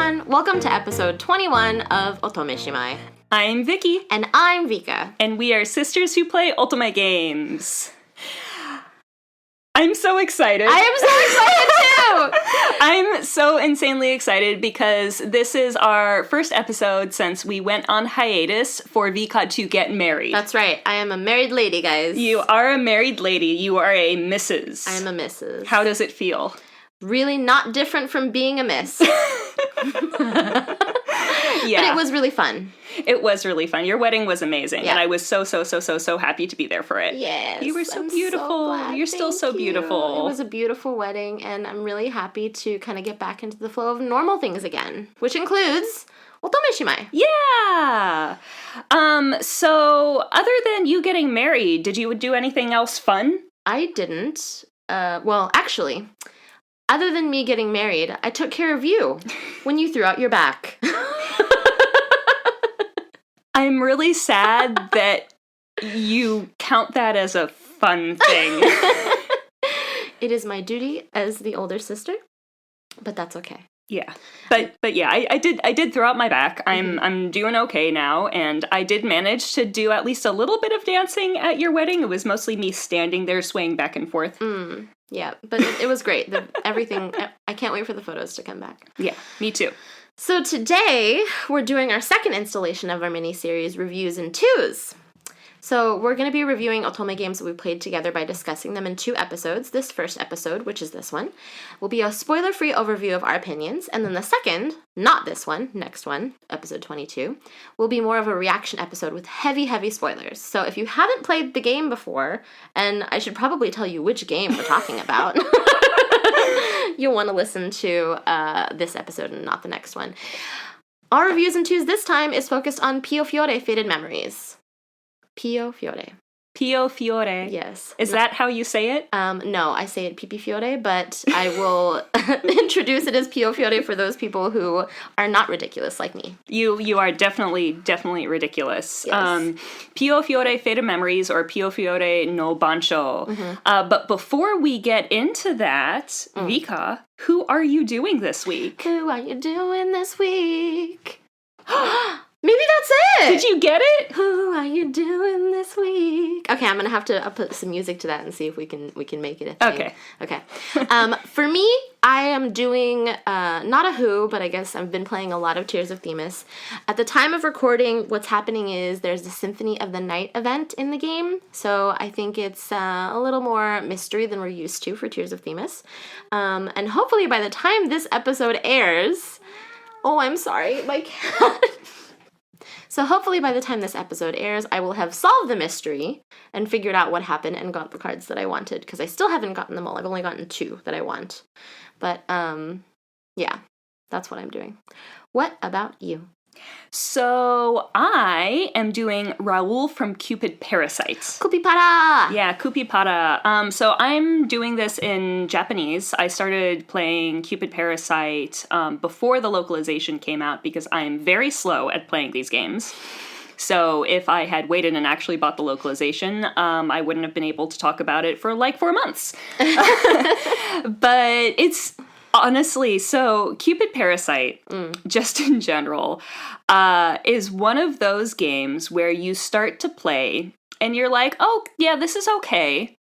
everyone. Welcome to episode 21 of Otomeshimai. I'm Vicky. And I'm Vika. And we are sisters who play Ultima games. I'm so excited. I am so excited too! I'm so insanely excited because this is our first episode since we went on hiatus for Vika to get married. That's right. I am a married lady, guys. You are a married lady. You are a Mrs. I am a Mrs. How does it feel? Really not different from being a miss. Yeah. But it was really fun. It was really fun. Your wedding was amazing. Yeah. And I was so happy to be there for it. Yes. You were so I'm beautiful. So glad. You're still Thank so you. beautiful. It was a beautiful wedding, and I'm really happy to kind of get back into the flow of normal things again, which includes Otomeshimai. Yeah. So other than you getting married, did you do anything else fun? I didn't. Well, actually, other than me getting married, I took care of you when you threw out your back. I'm really sad that you count that as a fun thing. It is my duty as the older sister, but that's okay. Yeah. But yeah, I did throw out my back. I'm doing okay now, and I did manage to do at least a little bit of dancing at your wedding. It was mostly me standing there swaying back and forth. Yeah, but it was great. Everything, I can't wait for the photos to come back. Yeah, me too. So today, we're doing our second installation of our mini-series, Reviews in Twos. So we're going to be reviewing Otome games that we played together by discussing them in 2 episodes. This first episode, which is this one, will be a spoiler-free overview of our opinions, and then the second, not this one, next one, episode 22, will be more of a reaction episode with heavy spoilers. So if you haven't played the game before, and I should probably tell you which game we're talking about, you'll want to listen to this episode and not the next one. Our Reviews in Twos this time is focused on Piofiore Faded Memories. Piofiore. Piofiore. Yes. Is that how you say it? No, I say it Pipifiore, but I will introduce it as Piofiore for those people who are not ridiculous like me. You are definitely ridiculous. Yes. Piofiore Faded Memories or Piofiore no Bancho. Mm-hmm. But before we get into that, Vika, who are you doing this week? Who are you doing this week? Maybe that's it! Did you get it? Who are you doing this week? Okay, I'm gonna have to put some music to that and see if we can make it a thing. Okay. For me, I am doing not a who, but I guess I've been playing a lot of Tears of Themis. At the time of recording, what's happening is there's the Symphony of the Night event in the game, so I think it's a little more mystery than we're used to for Tears of Themis. And hopefully by the time this episode airs... Oh, I'm sorry, my cat... So hopefully by the time this episode airs, I will have solved the mystery and figured out what happened and got the cards that I wanted, because I still haven't gotten them all. I've only gotten 2 that I want. But, yeah, that's what I'm doing. What about you? So I am doing Raoul from Cupid Parasite. Kupipara! Yeah, Kupipara. So I'm doing this in Japanese. I started playing Cupid Parasite before the localization came out because I'm very slow at playing these games. So if I had waited and actually bought the localization, I wouldn't have been able to talk about it for like 4 months. But it's... Honestly, so Cupid Parasite, just in general, is one of those games where you start to play and you're like, oh, yeah, this is okay.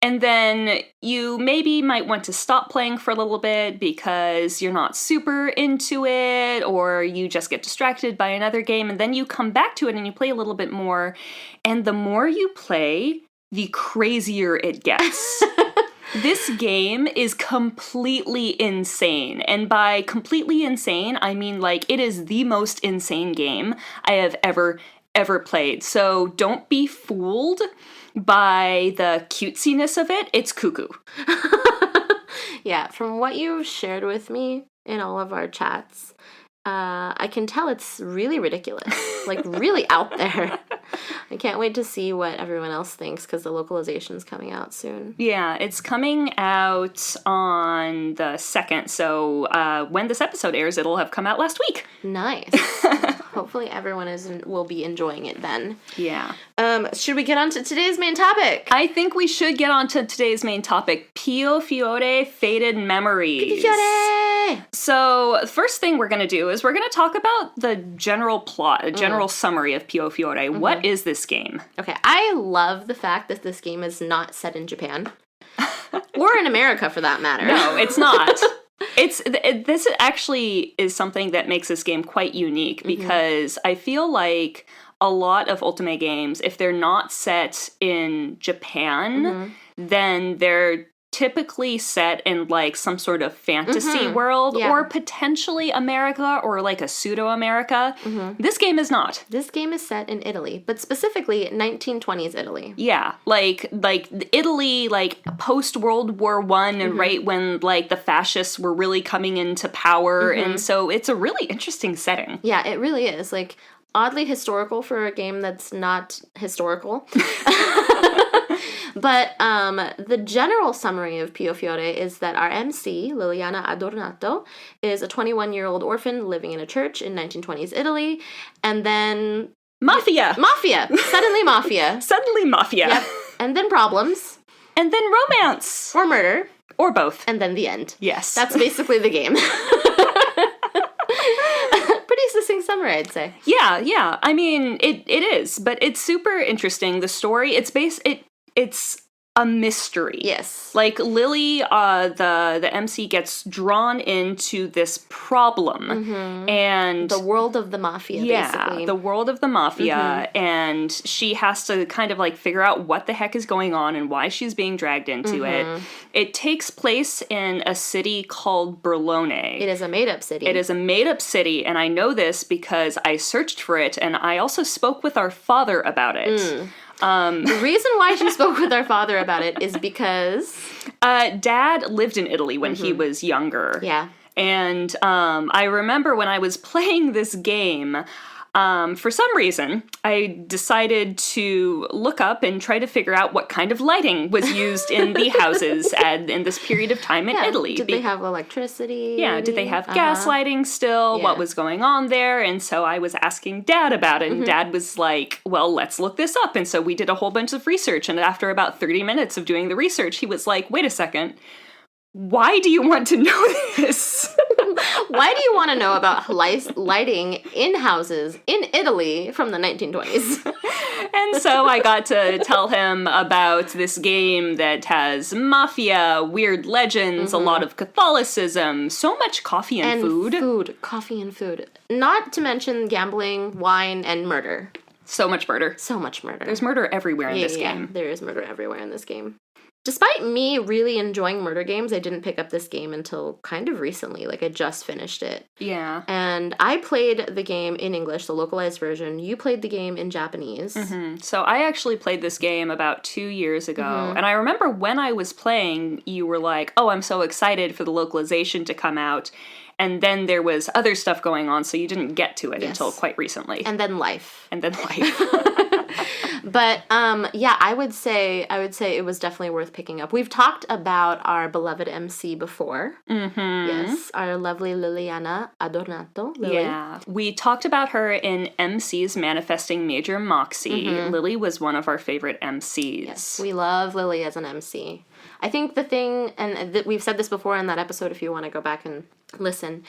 And then you maybe might want to stop playing for a little bit because you're not super into it, or you just get distracted by another game, and then you come back to it and you play a little bit more. And the more you play, the crazier it gets. This game is completely insane, and by completely insane, I mean, like, it is the most insane game I have ever played. So don't be fooled by the cutesiness of it. It's cuckoo. Yeah, from what you've shared with me in all of our chats, I can tell it's really ridiculous, like really out there. I can't wait to see what everyone else thinks because the localization's coming out soon. Yeah, it's coming out on the 2nd, so when this episode airs, it'll have come out last week. Nice. hopefully everyone will be enjoying it then. Yeah. Should we get on to today's main topic? I think we should get on to today's main topic, Piofiore Faded Memories. Piofiore! So, the first thing we're going to do is we're going to talk about the general plot, a general summary of Piofiore. What is this game? Okay, I love the fact that this game is not set in Japan. Or in America, for that matter. No, it's not. This actually is something that makes this game quite unique, because I feel like a lot of Ultimate games, if they're not set in Japan, then they're typically set in like some sort of fantasy world, or potentially America, or like a pseudo-America. This game is not. This game is set in Italy, but specifically 1920s Italy. Yeah, like Italy, like post-World War I, and right when like the fascists were really coming into power, and so it's a really interesting setting. Yeah, it really is. Like, oddly historical for a game that's not historical. But the general summary of Piofiore is that our MC, Liliana Adornato, is a 21-year-old orphan living in a church in 1920s Italy, and then... Mafia! Suddenly mafia. Suddenly mafia. Yep. And then problems. And then romance. Or murder. Or both. And then the end. Yes. That's basically the game. Pretty succinct summary, I'd say. Yeah. I mean, it is, but it's super interesting. The story, it's a mystery. Yes. Like, Lily, the MC, gets drawn into this problem, and... The world of the mafia, basically. Yeah, the world of the mafia, and she has to kind of, like, figure out what the heck is going on and why she's being dragged into it. It takes place in a city called Berlone. It is a made-up city. It is a made-up city, and I know this because I searched for it, and I also spoke with our father about it. The reason why she spoke with our father about it is because... Dad lived in Italy when he was younger. Yeah. And I remember when I was playing this game, for some reason, I decided to look up and try to figure out what kind of lighting was used in the houses in this period of time in Italy. Did they have electricity? Yeah, did they have gas lighting still? Yeah. What was going on there? And so I was asking Dad about it, and Dad was like, well, let's look this up. And so we did a whole bunch of research, and after about 30 minutes of doing the research, he was like, wait a second. Why do you want to know this? Why do you want to know about lighting in houses in Italy from the 1920s? And so I got to tell him about this game that has mafia, weird legends, a lot of Catholicism, so much coffee and food. Coffee and food. Not to mention gambling, wine, and murder. So much murder. So much murder. There's murder everywhere in this game. There is murder everywhere in this game. Despite me really enjoying murder games, I didn't pick up this game until kind of recently. Like, I just finished it. Yeah. And I played the game in English, the localized version. You played the game in Japanese. So I actually played this game about 2 years ago. And I remember when I was playing, you were like, oh, I'm so excited for the localization to come out. And then there was other stuff going on, so you didn't get to it until quite recently. And then life. But yeah, I would say it was definitely worth picking up. We've talked about our beloved MC before. Yes, our lovely Liliana Adornato. Lily. Yeah, we talked about her in MC's Manifesting Major Moxie. Lily was one of our favorite MCs. Yes, we love Lily as an MC. I think the thing, and we've said this before in that episode if you want to go back and listen,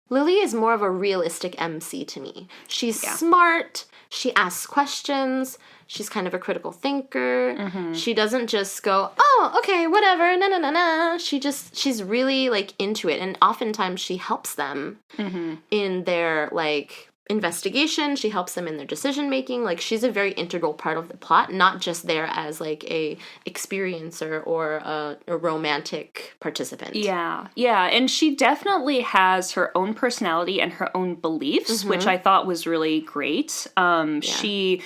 Lily is more of a realistic MC to me. She's smart, she asks questions, she's kind of a critical thinker, she doesn't just go, oh, okay, whatever, na. She's really, like, into it, and oftentimes she helps them in their, like, investigation, she helps them in their decision making. Like, she's a very integral part of the plot, not just there as like a experiencer or a romantic participant. Yeah, and she definitely has her own personality and her own beliefs, which I thought was really great. She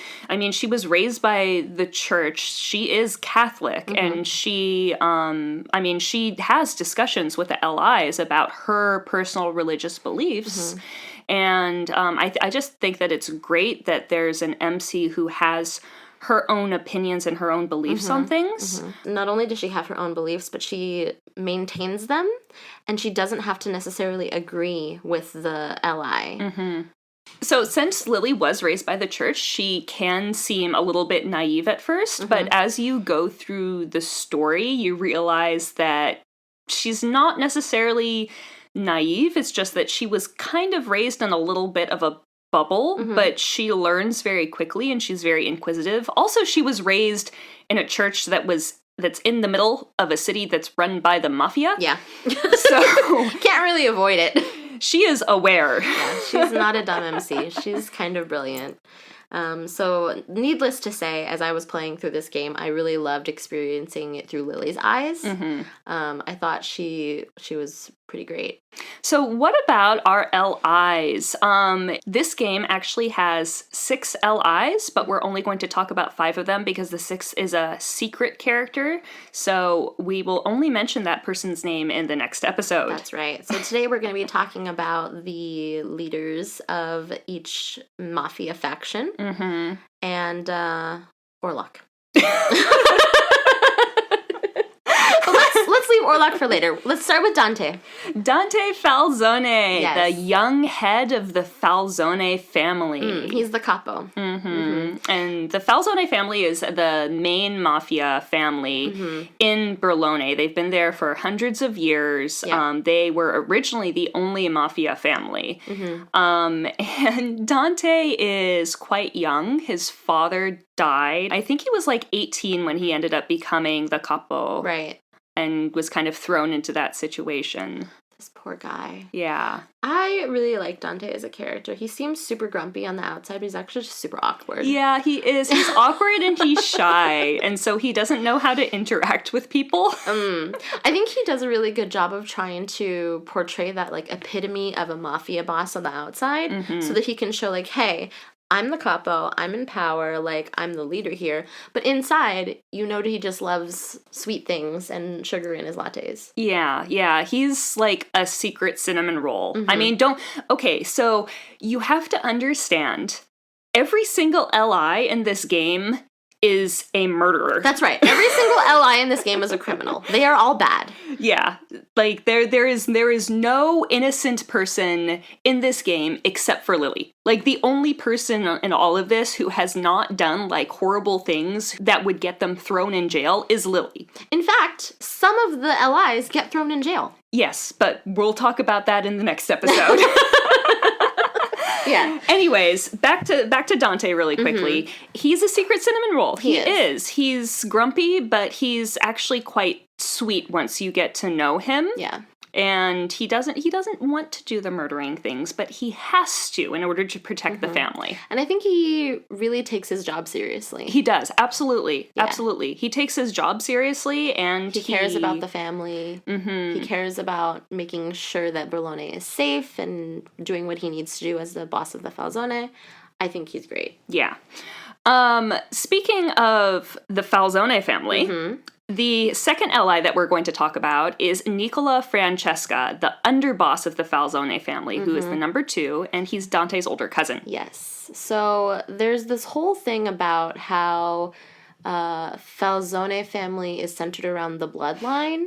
was raised by the church. She is Catholic, and she has discussions with the LIs about her personal religious beliefs. And I just think that it's great that there's an MC who has her own opinions and her own beliefs on things. Not only does she have her own beliefs, but she maintains them, and she doesn't have to necessarily agree with the LI. So since Lily was raised by the church, she can seem a little bit naive at first, but as you go through the story, you realize that she's not necessarily naive. It's just that she was kind of raised in a little bit of a bubble, but she learns very quickly and she's very inquisitive. Also, she was raised in a church that's in the middle of a city that's run by the mafia. Yeah. So can't really avoid it. She is aware. Yeah, she's not a dumb MC. She's kind of brilliant. So needless to say, as I was playing through this game, I really loved experiencing it through Lily's eyes. I thought she was pretty great. So what about our LIs? This game actually has 6 LIs, but we're only going to talk about 5 of them because the 6th is a secret character. So we will only mention that person's name in the next episode. That's right. So today we're going to be talking about the leaders of each mafia faction and Orlok. Let's leave Orlok for later. Let's start with Dante. Dante Falzone, Yes. the young head of the Falzone family. He's the capo. And the Falzone family is the main mafia family in Berlone. They've been there for hundreds of years. Yeah. They were originally the only mafia family. And Dante is quite young. His father died. I think he was like 18 when he ended up becoming the capo. Right. And was kind of thrown into that situation. This poor guy. Yeah. I really like Dante as a character. He seems super grumpy on the outside, but he's actually just super awkward. Yeah, he is. He's awkward and he's shy, and so he doesn't know how to interact with people. I think he does a really good job of trying to portray that, like, epitome of a mafia boss on the outside, so that he can show, like, hey, I'm the capo, I'm in power, like, I'm the leader here. But inside, you know that he just loves sweet things and sugar in his lattes. Yeah, he's like a secret cinnamon roll. I mean, okay, so you have to understand, every single LI in this game is a murderer. That's right. Every single LI in this game is a criminal. They are all bad. Yeah. Like, there is no innocent person in this game except for Lily. Like, the only person in all of this who has not done, like, horrible things that would get them thrown in jail is Lily. In fact, some of the LIs get thrown in jail. Yes, but we'll talk about that in the next episode. Yeah. Anyways, back to Dante really quickly. He's a secret cinnamon roll. He is. He's grumpy, but he's actually quite sweet once you get to know him. Yeah. And he doesn't want to do the murdering things, but he has to in order to protect the family. And I think he really takes his job seriously. He does. Absolutely. Yeah. Absolutely. He takes his job seriously, and he cares about the family. He cares about making sure that Berlone is safe and doing what he needs to do as the boss of the Falzone. I think he's great. Yeah. Speaking of the Falzone family, the second LI that we're going to talk about is Nicola Francesca, the underboss of the Falzone family, who is the number 2, and he's Dante's older cousin. Yes. So there's this whole thing about how Falzone family is centered around the bloodline.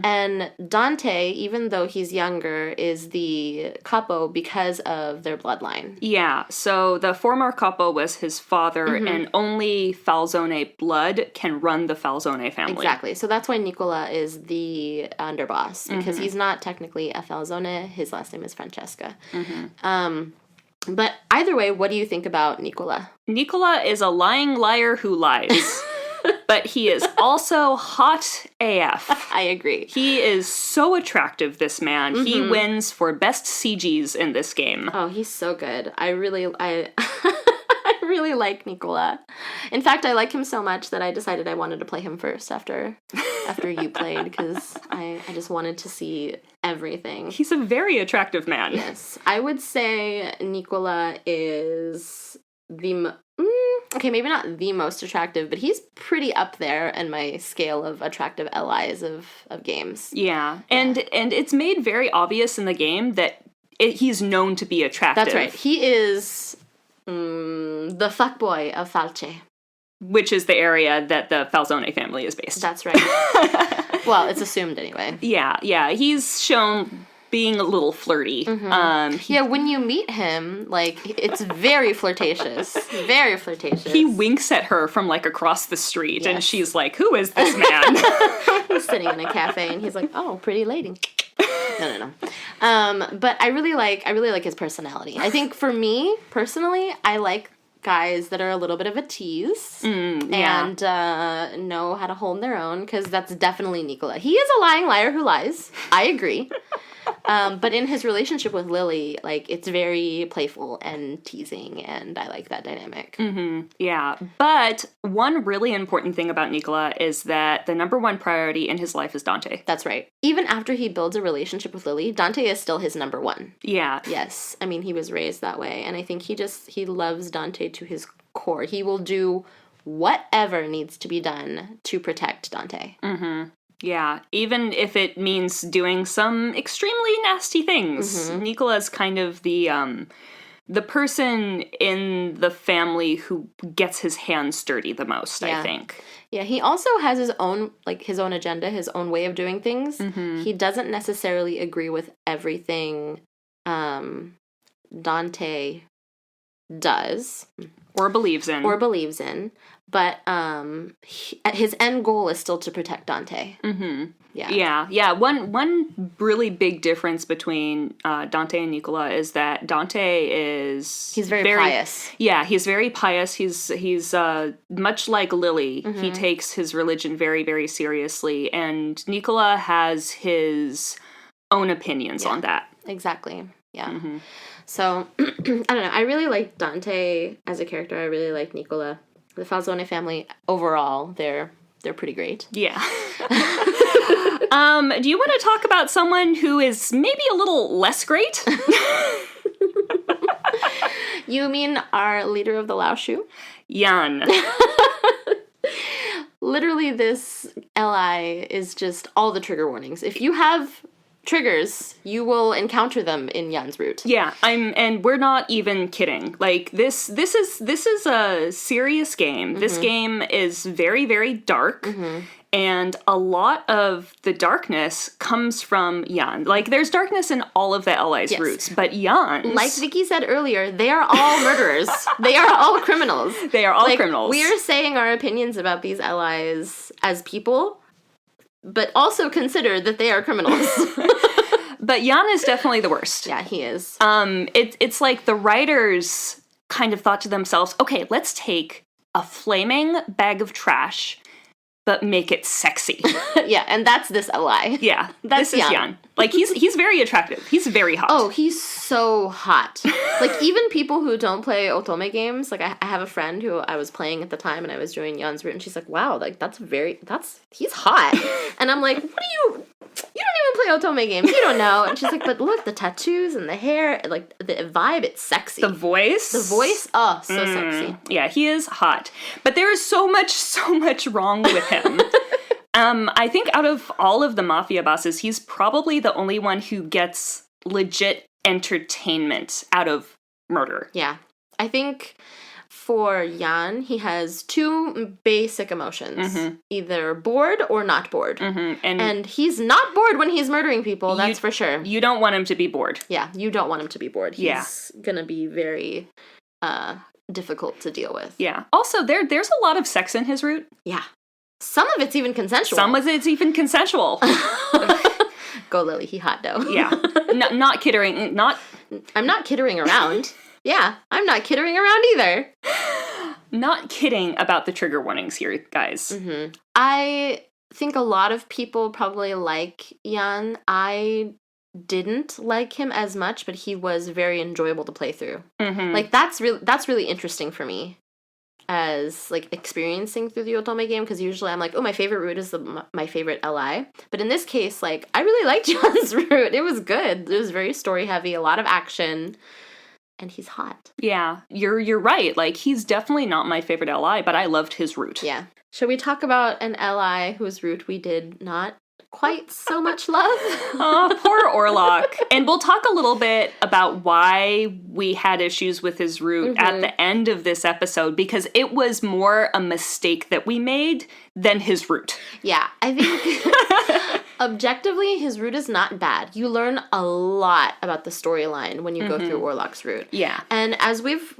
And Dante, even though he's younger, is the capo because of their bloodline. Yeah, so the former capo was his father, and only Falzone blood can run the Falzone family. Exactly. So that's why Nicola is the underboss, because he's not technically a Falzone. His last name is Francesca. But either way, what do you think about Nicola? Nicola is a lying liar who lies. But he is also hot AF. I agree. He is so attractive, this man. He wins for best CGs in this game. Oh, he's so good. I really like Nicola. In fact, I like him so much that I decided I wanted to play him first after you played, because I just wanted to see everything. He's a very attractive man. Yes. I would say Nicola is okay, maybe not the most attractive, but he's pretty up there in my scale of attractive LIs of games. Yeah. And it's made very obvious in the game that he's known to be attractive. That's right. He is the fuckboy of Falce. Which is the area that the Falzone family is based. That's right. Well, it's assumed anyway. Yeah. He's shown being a little flirty. When you meet him, like, it's very flirtatious. Very flirtatious. He winks at her from, like, across the street, and she's like, who is this man? He's sitting in a cafe, and he's like, oh, pretty lady. No. But I really like his personality. I think for me, personally, I like guys that are a little bit of a tease and know how to hold their own, because that's definitely Nicola. He is a lying liar who lies. I agree. But in his relationship with Lily, like, it's very playful and teasing, and I like that dynamic. Yeah. But one really important thing about Nicola is that the number one priority in his life is Dante. That's right. Even after he builds a relationship with Lily, Dante is still his number one. Yeah. Yes. I mean, he was raised that way, and I think he loves Dante to his core. He will do whatever needs to be done to protect Dante. Yeah, even if it means doing some extremely nasty things. Nicola's kind of the person in the family who gets his hands dirty the most, I think. Yeah, he also has his own agenda, his own way of doing things. He doesn't necessarily agree with everything Dante does. Or believes in. But his end goal is still to protect Dante. Yeah. One really big difference between Dante and Nicola is that Dante is... He's very pious. Yeah, he's very pious. He's much like Lily. He takes his religion very, very seriously. And Nicola has his own opinions on that. Exactly. Yeah. So, I don't know. I really like Dante as a character. I really like Nicola. The Falzone family, overall, they're pretty great. Yeah. Do you want to talk about someone who is maybe a little less great? You mean our leader of the Lao Shu? Yan. Literally, this LI is just all the trigger warnings. If you have triggers, you will encounter them in Yan's route. Yeah, and we're not even kidding. Like, this is a serious game. This game is very, very dark, and a lot of the darkness comes from Yan. Like, there's darkness in all of the LI's roots, but Yan's... Like Vicky said earlier, they are all murderers. They are all criminals. They are all criminals. We are saying our opinions about these LIs as people, but also consider that they are criminals. But Yan is definitely the worst. Yeah, he is. It's like the writers kind of thought to themselves, okay, let's take a flaming bag of trash, but make it sexy. Yeah, and that's this LI. Yeah, this is Yan. Like, he's very attractive. He's very hot. Oh, he's so hot. Like, even people who don't play otome games, like, I have a friend who I was playing at the time, and I was doing Yan's route, and she's like, wow, like, he's hot. And I'm like, you don't even play otome games, you don't know. And she's like, but look, the tattoos and the hair, like, the vibe, it's sexy. The voice, oh, so sexy. Yeah, he is hot. But there is so much wrong with him. I think out of all of the mafia bosses, he's probably the only one who gets legit entertainment out of murder. Yeah. I think for Yan, he has two basic emotions. Either bored or not bored. And he's not bored when he's murdering people, that's for sure. You don't want him to be bored. Yeah, you don't want him to be bored. He's gonna be very difficult to deal with. Yeah. Also, there's a lot of sex in his route. Yeah. Some of it's even consensual. Go Lily, he hot though. Yeah. Not kidding. I'm not kidding around. Yeah, I'm not kidding around either. Not kidding about the trigger warnings here, guys. I think a lot of people probably like Yan. I didn't like him as much, but he was very enjoyable to play through. Like, that's really interesting for me as, like, experiencing through the otome game, because usually I'm like, oh, my favorite route is my favorite LI. But in this case, like, I really liked Jan's route. It was good. It was very story heavy, a lot of action, and he's hot. Yeah, you're right. Like, he's definitely not my favorite LI, but I loved his route. Yeah. Shall we talk about an LI whose route we did not quite so much love? Oh, poor Orlok. And we'll talk a little bit about why we had issues with his route at the end of this episode, because it was more a mistake that we made than his route. Yeah, I think Objectively, his route is not bad. You learn a lot about the storyline when you go through Orlok's route. Yeah. And as we've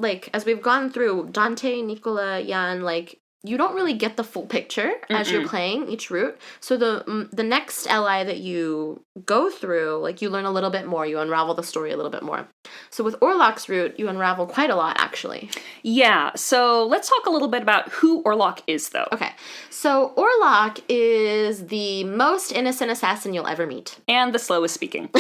gone through Dante, Nicola, Jan, like, you don't really get the full picture as you're playing each route. So the next LI that you go through, like, you learn a little bit more. You unravel the story a little bit more. So with Orlok's route, you unravel quite a lot, actually. Yeah. So let's talk a little bit about who Orlok is, though. Okay. So Orlok is the most innocent assassin you'll ever meet. And the slowest speaking.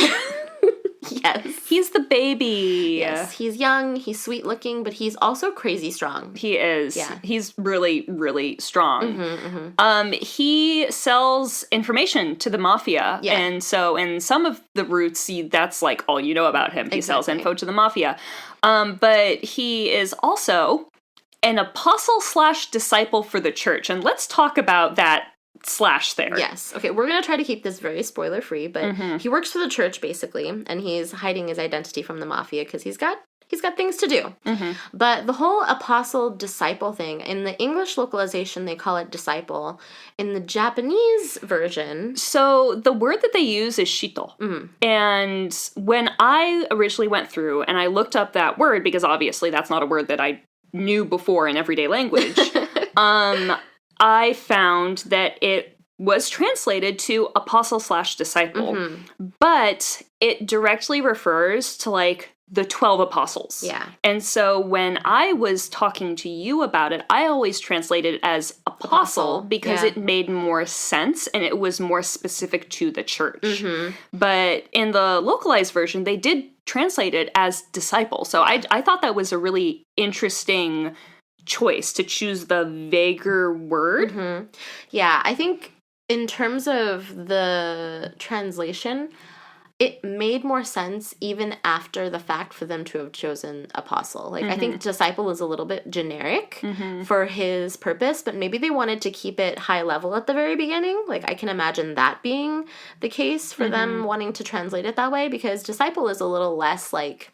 Yes. He's the baby. Yes. He's young, he's sweet looking, but he's also crazy strong. He is. Yeah. He's really, really strong. He sells information to the mafia. Yeah. And so in some of the routes, that's like all you know about him. He sells info to the mafia. But he is also an apostle/disciple for the church. And let's talk about that slash there. Yes. Okay, we're going to try to keep this very spoiler free, but he works for the church basically, and he's hiding his identity from the mafia because he's got things to do. But the whole apostle disciple thing, in the English localization they call it disciple. In the Japanese version, so the word that they use is shito. And when I originally went through and I looked up that word, because obviously that's not a word that I knew before in everyday language, I found that it was translated to apostle/disciple, but it directly refers to, like, the 12 apostles. Yeah. And so when I was talking to you about it, I always translated it as apostle because it made more sense and it was more specific to the church. But in the localized version, they did translate it as disciple. So I thought that was a really interesting choice to choose the vaguer word. Yeah, I think in terms of the translation, it made more sense even after the fact for them to have chosen apostle. Like, I think disciple is a little bit generic for his purpose, but maybe they wanted to keep it high level at the very beginning. Like, I can imagine that being the case for them wanting to translate it that way, because disciple is a little less, like,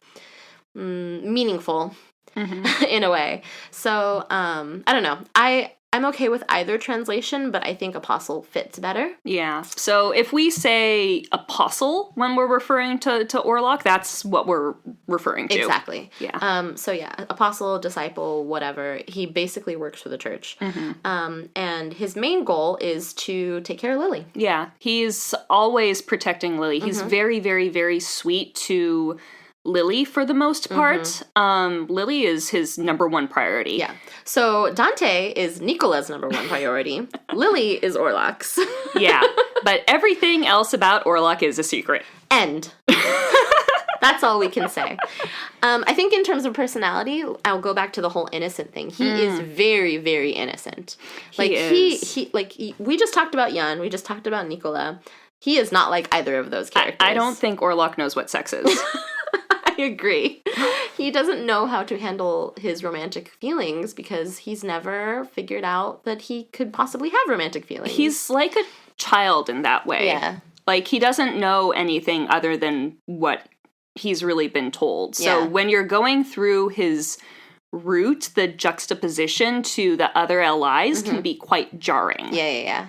meaningful. In a way. So, I don't know. I'm okay with either translation, but I think apostle fits better. Yeah. So if we say apostle when we're referring to Orlok, that's what we're referring to. Exactly. Yeah. So yeah, apostle, disciple, whatever. He basically works for the church. And his main goal is to take care of Lily. Yeah. He's always protecting Lily. He's very, very, very sweet to Lily for the most part. Lily is his number one priority. Yeah. So Dante is Nicola's number one priority. Lily is Orlok's. Yeah. But everything else about Orlok is a secret. End. That's all we can say. I think in terms of personality, I'll go back to the whole innocent thing. He is very, very innocent. Like, we just talked about Jan, we just talked about Nicola. He is not like either of those characters. I don't think Orlok knows what sex is. I agree. He doesn't know how to handle his romantic feelings because he's never figured out that he could possibly have romantic feelings. He's like a child in that way. Yeah. Like, he doesn't know anything other than what he's really been told. So when you're going through his route, the juxtaposition to the other LIs can be quite jarring. Yeah.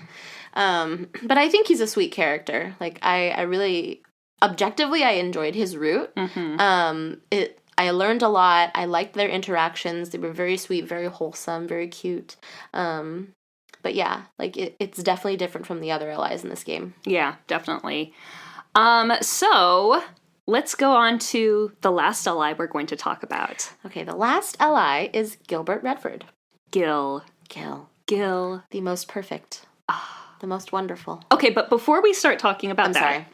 But I think he's a sweet character. Like, I really... Objectively, I enjoyed his route. I learned a lot. I liked their interactions. They were very sweet, very wholesome, very cute. But yeah, like, it's definitely different from the other allies in this game. Yeah, definitely. So let's go on to the last ally we're going to talk about. Okay, the last ally is Gilbert Redford. Gil. The most perfect. The most wonderful. Okay, but before we start talking about sorry.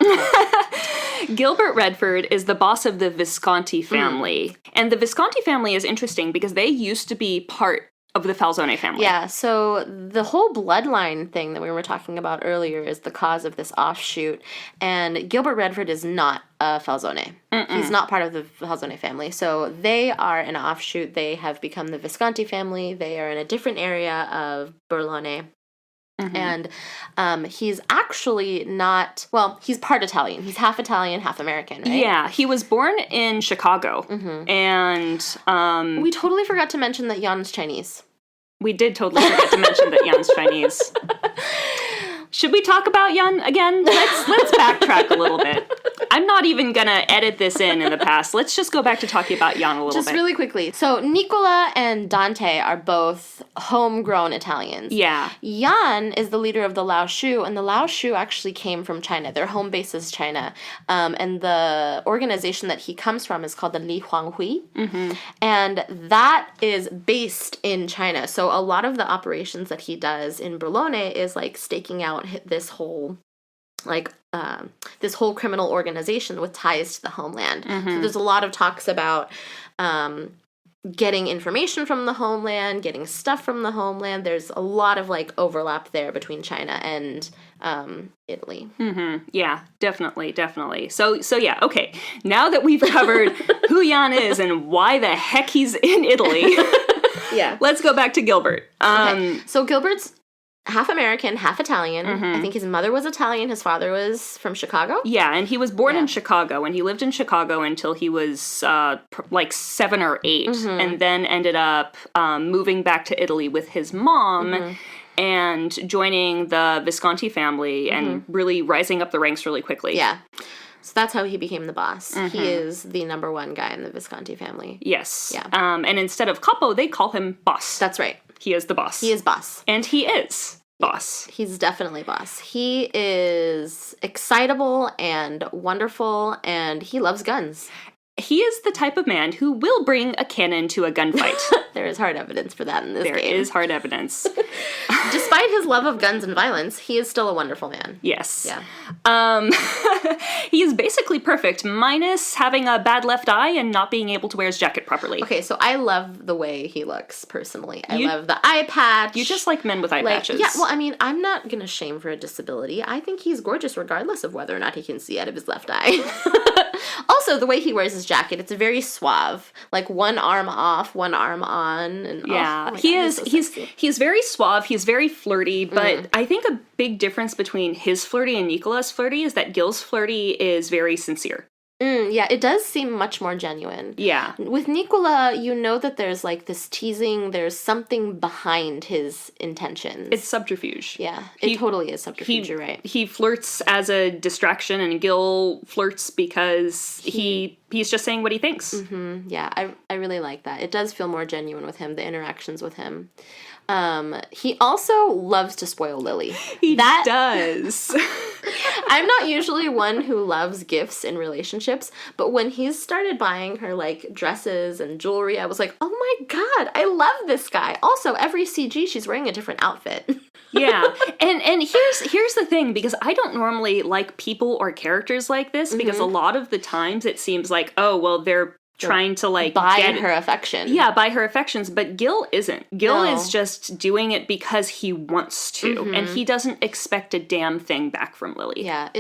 Gilbert Redford is the boss of the Visconti family. And the Visconti family is interesting because they used to be part of the Falzone family. Yeah, so the whole bloodline thing that we were talking about earlier is the cause of this offshoot. And Gilbert Redford is not a Falzone. He's not part of the Falzone family. So they are an offshoot. They have become the Visconti family. They are in a different area of Berlone. And he's actually not, well, he's part Italian. He's half Italian, half American, right? Yeah, he was born in Chicago. And we totally forgot to mention that Jan's Chinese. We did totally forget to mention that Jan's Chinese. Should we talk about Yan again? Let's backtrack a little bit. I'm not even gonna edit this in the past. Let's just go back to talking about Yan a little bit. Just really quickly. So Nicola and Dante are both homegrown Italians. Yeah. Yan is the leader of the Lao Shu, and the Lao Shu actually came from China. Their home base is China. And the organization that he comes from is called the Li Huanghui. Mm-hmm. And that is based in China. So a lot of the operations that he does in Bologna is like staking out this whole criminal organization with ties to the homeland. Mm-hmm. So there's a lot of talks about getting information from the homeland, getting stuff from the homeland. There's a lot of like overlap there between China and Italy. Mm-hmm. Yeah, definitely. So yeah, okay. Now that we've covered who Yan is and why the heck he's in Italy, yeah, let's go back to Gilbert. Okay. So Gilbert's half American, half Italian. Mm-hmm. I think his mother was Italian. His father was from Chicago. Yeah, and he was born in Chicago, and he lived in Chicago until he was like 7 or 8, and then ended up moving back to Italy with his mom and joining the Visconti family and really rising up the ranks really quickly. Yeah. So that's how he became the boss. Mm-hmm. He is the number one guy in the Visconti family. Yes. Yeah. And instead of capo, they call him boss. That's right. He is the boss. He is boss. And he is boss. He's definitely boss. He is excitable and wonderful, and he loves guns. He is the type of man who will bring a cannon to a gunfight. There is hard evidence for that in this game. There is hard evidence. Despite his love of guns and violence, he is still a wonderful man. Yes. Yeah. He is basically perfect, minus having a bad left eye and not being able to wear his jacket properly. Okay, so I love the way he looks, personally. I love the eye patch. You just like men with eye patches. Yeah, well, I mean, I'm not going to shame for a disability. I think he's gorgeous regardless of whether or not he can see out of his left eye. Also, the way he wears his jacket, it's very suave. Like one arm off, one arm on. And yeah, he's very suave. He's very flirty. But I think a big difference between his flirty and Nicola's flirty is that Gil's flirty is very sincere. Yeah, it does seem much more genuine. Yeah. With Nicola, you know that there's like this teasing, there's something behind his intentions. It's subterfuge. Yeah, it totally is subterfuge, you're right. He flirts as a distraction, and Gil flirts because he's just saying what he thinks. Mm-hmm. Yeah, I really like that. It does feel more genuine with him, the interactions with him. He also loves to spoil Lily. He does. I'm not usually one who loves gifts in relationships, but when he started buying her, like, dresses and jewelry, I was like, oh my god, I love this guy. Also, every CG, she's wearing a different outfit. Yeah, and here's the thing, because I don't normally like people or characters like this, because a lot of the times it seems like, oh, well, they're trying to like buy her affection. Yeah, buy her affections, but Gil isn't. Gil is just doing it because he wants to, and he doesn't expect a damn thing back from Lily. Yeah,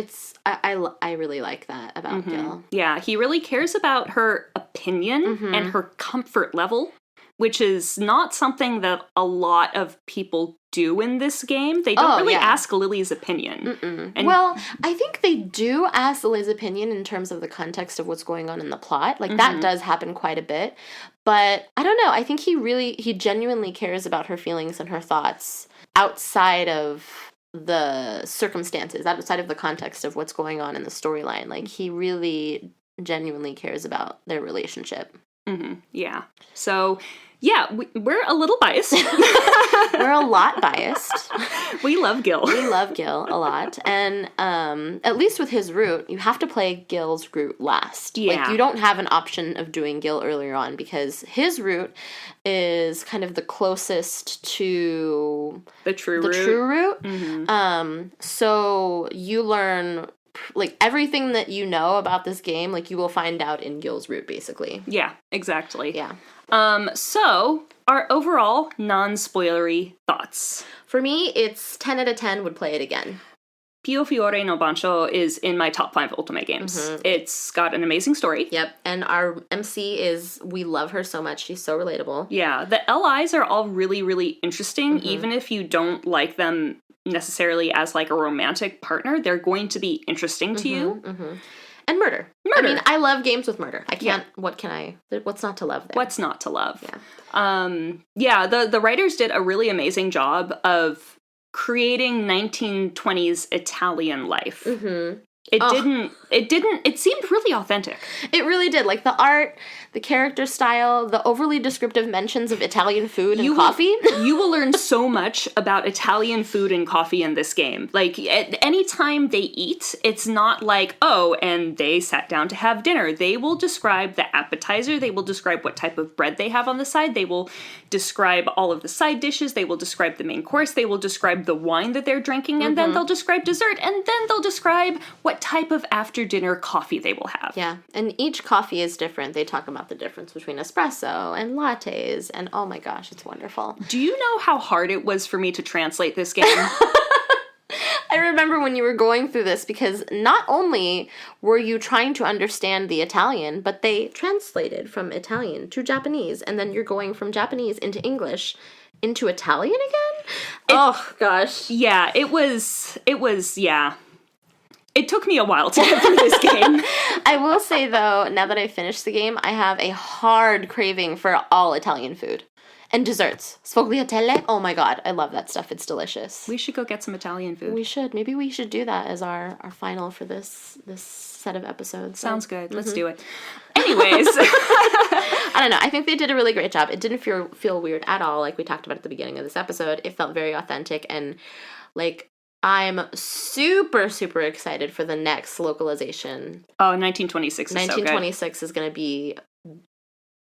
I really like that about Gil. Yeah, he really cares about her opinion and her comfort level, which is not something that a lot of people do in this game. They don't really ask Lily's opinion. And well, I think they do ask Lily's opinion in terms of the context of what's going on in the plot. Like, that does happen quite a bit. But, I don't know, I think he genuinely cares about her feelings and her thoughts outside of the circumstances, outside of the context of what's going on in the storyline. Like, he really genuinely cares about their relationship. Yeah. So, yeah, we're a little biased. We're a lot biased. We love Gil. We love Gil a lot. And at least with his route, you have to play Gil's route last. Yeah. Like, you don't have an option of doing Gil earlier on, because his route is kind of the closest to the true route. So you learn, like, everything that you know about this game, like, you will find out in Gil's route, basically. Yeah, exactly. Yeah. So, our overall non-spoilery thoughts. For me, it's 10 out of 10 would play it again. Piofiore no Bancho is in my top 5 Ultimate games. It's got an amazing story. Yep, and our MC we love her so much. She's so relatable. Yeah, the LIs are all really, really interesting, even if you don't like them necessarily as, like, a romantic partner. They're going to be interesting to you. And murder. I mean, I love games with murder. I can't, what's not to love there? What's not to love? Yeah. The writers did a really amazing job of creating 1920s Italian life. Mm-hmm. It seemed really authentic. It really did. Like, the art, the character style, the overly descriptive mentions of Italian food and coffee. You will learn so much about Italian food and coffee in this game. Like, at any time they eat, it's not like, oh, and they sat down to have dinner. They will describe the appetizer. They will describe what type of bread they have on the side. They will describe all of the side dishes. They will describe the main course. They will describe the wine that they're drinking. And then they'll describe dessert. And then they'll describe what type of after-dinner coffee they will have. Yeah, and each coffee is different. They talk about the difference between espresso and lattes, and oh my gosh, it's wonderful. Do you know how hard it was for me to translate this game? I remember when you were going through this, because not only were you trying to understand the Italian, but they translated from Italian to Japanese, and then you're going from Japanese into English into Italian again? Oh, gosh. Yeah, it was, yeah. It took me a while to get through this game. I will say, though, now that I've finished the game, I have a hard craving for all Italian food. And desserts. Sfogliatelle. Oh my god, I love that stuff. It's delicious. We should go get some Italian food. We should. Maybe we should do that as our final for this set of episodes. Sounds good. Let's do it. Anyways. I don't know. I think they did a really great job. It didn't feel weird at all, like we talked about at the beginning of this episode. It felt very authentic, and, like, I'm super, super excited for the next localization. Oh, 1926 is 1926 is going to be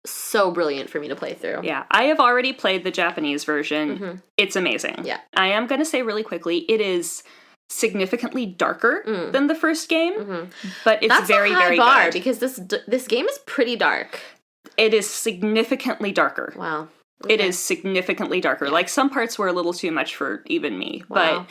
so brilliant for me to play through. Yeah, I have already played the Japanese version. It's amazing. Yeah. I am going to say really quickly, it is significantly darker than the first game, but it's very, very good. That's a high bar, because this game is pretty dark. It is significantly darker. Wow. Okay. It is significantly darker. Yeah. Like, some parts were a little too much for even me. Wow. But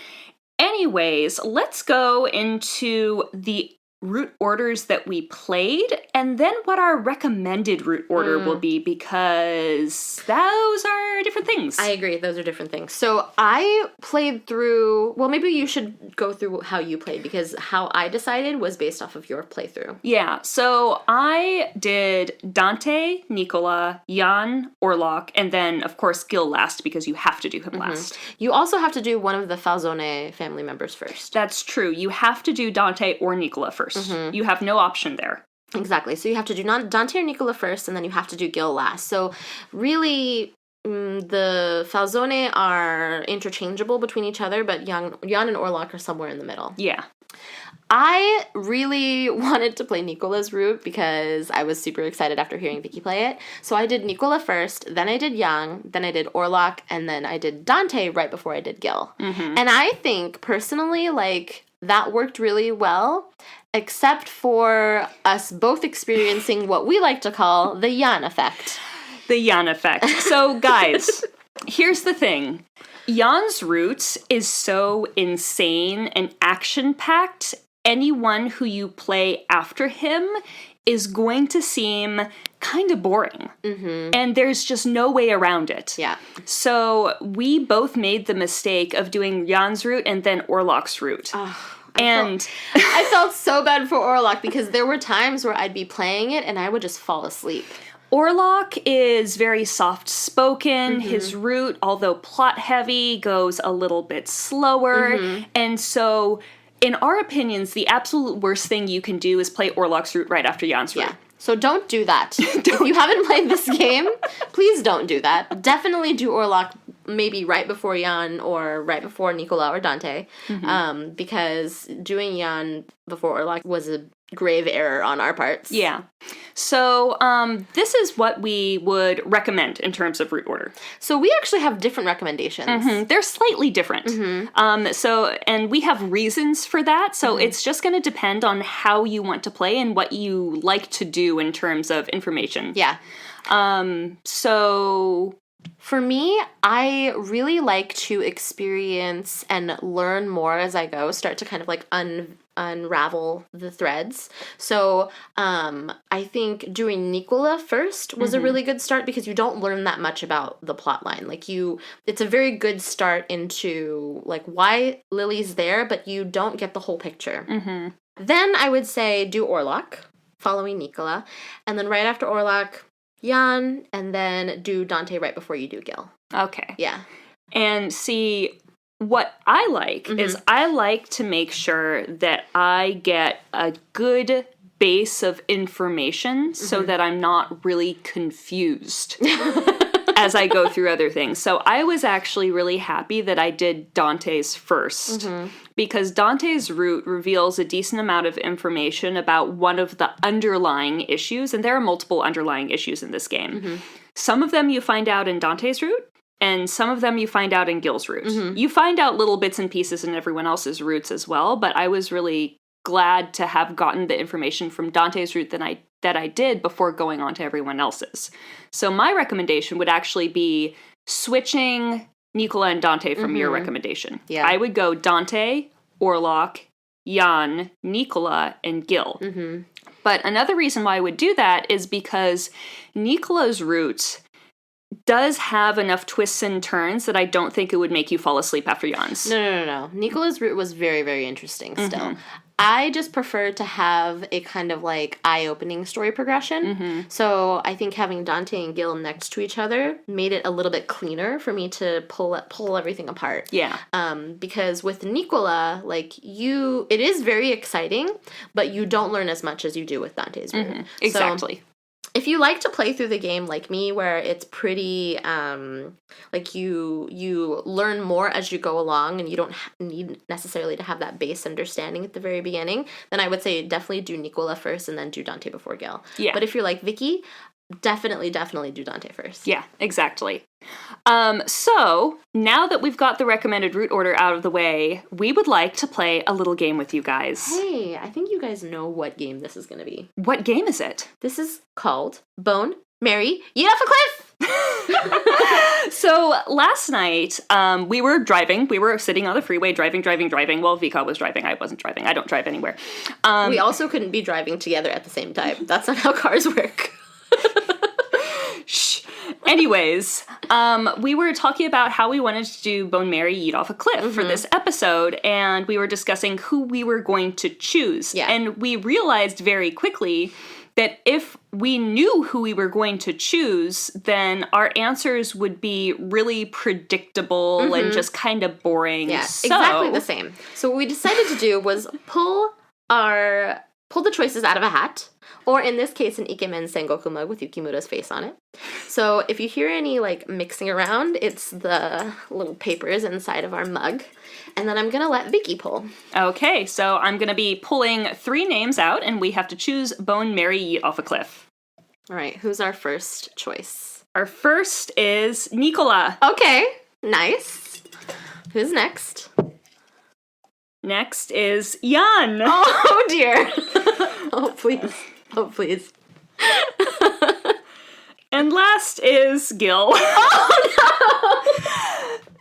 anyways, let's go into the route orders that we played, and then what our recommended route order will be, because those are different things. I agree, those are different things. So I played through, well, maybe you should go through how you played, because how I decided was based off of your playthrough. Yeah, so I did Dante, Nicola, Jan, Orlok, and then, of course, Gil last, because you have to do him last. You also have to do one of the Falzone family members first. That's true. You have to do Dante or Nicola first. You have no option there. Exactly. So you have to do Dante or Nicola first, and then you have to do Gil last. So really, the Falzone are interchangeable between each other, but Jan and Orlok are somewhere in the middle. Yeah. I really wanted to play Nicola's route because I was super excited after hearing Vicky play it. So I did Nicola first, then I did Jan, then I did Orlok, and then I did Dante right before I did Gil. And I think, personally, like, that worked really well, except for us both experiencing what we like to call the Jan effect. The Jan effect. So, guys, here's the thing. Jan's route is so insane and action-packed, anyone who you play after him is going to seem kind of boring. And there's just no way around it. Yeah. So we both made the mistake of doing Jan's route and then Orlok's route. I felt so bad for Orlok, because there were times where I'd be playing it and I would just fall asleep. Orlok is very soft-spoken. His route, although plot-heavy, goes a little bit slower. And so, in our opinions, the absolute worst thing you can do is play Orlok's route right after Jan's route. Yeah. So don't do that. If you haven't played this game, please don't do that. Definitely do Orlok maybe right before Jan or right before Nicola or Dante, because doing Jan before Orlok was a grave error on our parts. Yeah. So this is what we would recommend in terms of route order. So we actually have different recommendations. They're slightly different. And we have reasons for that. So it's just going to depend on how you want to play and what you like to do in terms of information. Yeah. So for me, I really like to experience and learn more as I go, start to kind of like unravel the threads. So I think doing Nicola first was a really good start, because you don't learn that much about the plot line. Like, it's a very good start into like why Lily's there, but you don't get the whole picture. Then I would say do Orlok, following Nicola, and then right after Orlok, Jan, and then do Dante right before you do Gil. Okay. Yeah. And see, what I like is I like to make sure that I get a good base of information so that I'm not really confused as I go through other things. So I was actually really happy that I did Dante's first because Dante's route reveals a decent amount of information about one of the underlying issues, and there are multiple underlying issues in this game. Some of them you find out in Dante's route, and some of them you find out in Gil's route. You find out little bits and pieces in everyone else's routes as well, but I was really glad to have gotten the information from Dante's route that I did before going on to everyone else's. So my recommendation would actually be switching Nicola and Dante from your recommendation. Yeah. I would go Dante, Orlok, Jan, Nicola, and Gil. But another reason why I would do that is because Nicola's route does have enough twists and turns that I don't think it would make you fall asleep after Jan's. No. Nicola's route was very, very interesting still. I just prefer to have a kind of like eye-opening story progression. So I think having Dante and Gil next to each other made it a little bit cleaner for me to pull everything apart. Yeah. Because with Nicola, like it is very exciting, but you don't learn as much as you do with Dante's route. Exactly. So, if you like to play through the game like me, where it's pretty, like you learn more as you go along and you don't need necessarily to have that base understanding at the very beginning, then I would say definitely do Nicola first and then do Dante before Gil. Yeah. But if you're like Vicky, definitely do Dante first. Yeah, exactly. So, now that we've got the recommended route order out of the way, we would like to play a little game with you guys. Hey, I think you guys know what game this is going to be. What game is it? This is called Bone, Marry, Yeet Off a Cliff! So, last night, we were driving. We were sitting on the freeway, driving. Well, Vika was driving. I wasn't driving. I don't drive anywhere. We also couldn't be driving together at the same time. That's not how cars work. Shh. Anyways, we were talking about how we wanted to do Bone, Marry, Yeet Off a Cliff for this episode, and we were discussing who we were going to choose. Yeah. And we realized very quickly that if we knew who we were going to choose, then our answers would be really predictable and just kind of boring. Yeah, exactly the same. So what we decided to do was pull the choices out of a hat. Or in this case, an Ikemen Sengoku mug with Yukimura's face on it. So if you hear any, like, mixing around, it's the little papers inside of our mug. And then I'm going to let Vicky pull. Okay, so I'm going to be pulling 3 names out, and we have to choose Bone, Marry, Yeet Off a Cliff. All right, who's our first choice? Our first is Nicola. Okay, nice. Who's next? Next is Jan. Oh, dear. Oh, please. Oh, please. And last is Gil. Oh,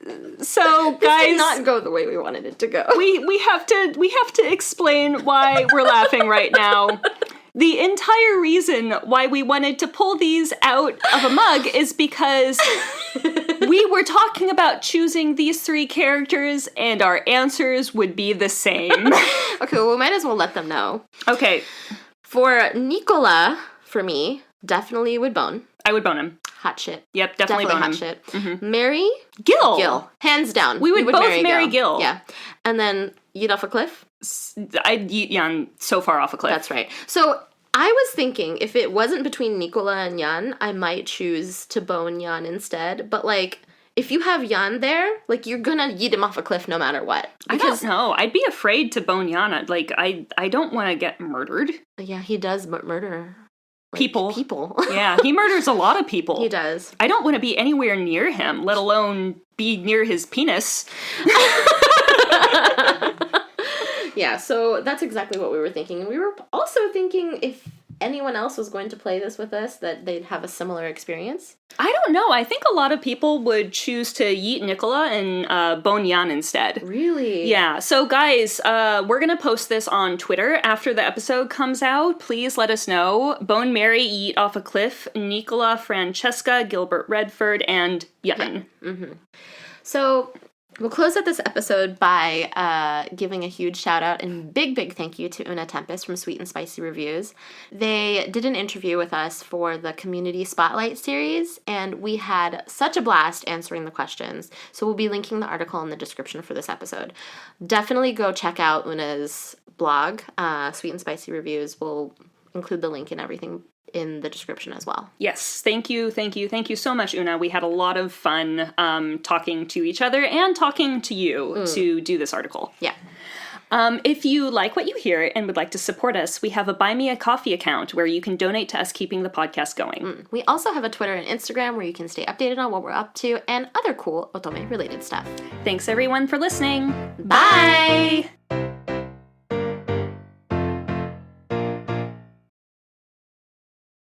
no! So, guys, this did not go the way we wanted it to go. We have to explain why we're laughing right now. The entire reason why we wanted to pull these out of a mug is because we were talking about choosing these 3 characters, and our answers would be the same. Okay, well, we might as well let them know. Okay. For Nicola, for me, definitely would bone. I would bone him. Hot shit. Yep, definitely bone him. Hot shit. Mm-hmm. Marry? Gil. Hands down. We would both marry Gil. Yeah. And then yeet off a cliff? I'd yeet Jan so far off a cliff. That's right. So I was thinking if it wasn't between Nicola and Jan, I might choose to bone Jan instead. But, like, if you have Jan there, like, you're gonna yeet him off a cliff no matter what. Because, I don't know. I'd be afraid to bone Jan. Like, I don't want to get murdered. Yeah, he does murder. Like, people. Yeah, he murders a lot of people. He does. I don't want to be anywhere near him, let alone be near his penis. Yeah, so that's exactly what we were thinking. And we were also thinking if anyone else was going to play this with us, that they'd have a similar experience. I don't know. I think a lot of people would choose to yeet Nicola and bone Jan instead. Really? Yeah. So, guys, we're going to post this on Twitter after the episode comes out. Please let us know. Bone, Marry, Yeet Off a Cliff, Nicola, Francesca, Gilbert Redford, and Jan. Yeah. Mm-hmm. So, We'll close out this episode by giving a huge shout out and big thank you to Una Tempest from Sweet and Spicy Reviews. They did an interview with us for the Community Spotlight series, and we had such a blast answering the questions. So we'll be linking the article in the description for this episode. Definitely go check out Una's blog, Sweet and Spicy Reviews. We'll include the link and everything in the description as well. Yes, thank you so much, Una. We had a lot of fun talking to each other and talking to you to do this article. Yeah. If you like what you hear and would like to support us, we have a Buy Me a Coffee account where you can donate to us keeping the podcast going. We also have a Twitter and Instagram where you can stay updated on what we're up to and other cool otome-related stuff. Thanks, everyone, for listening. Bye!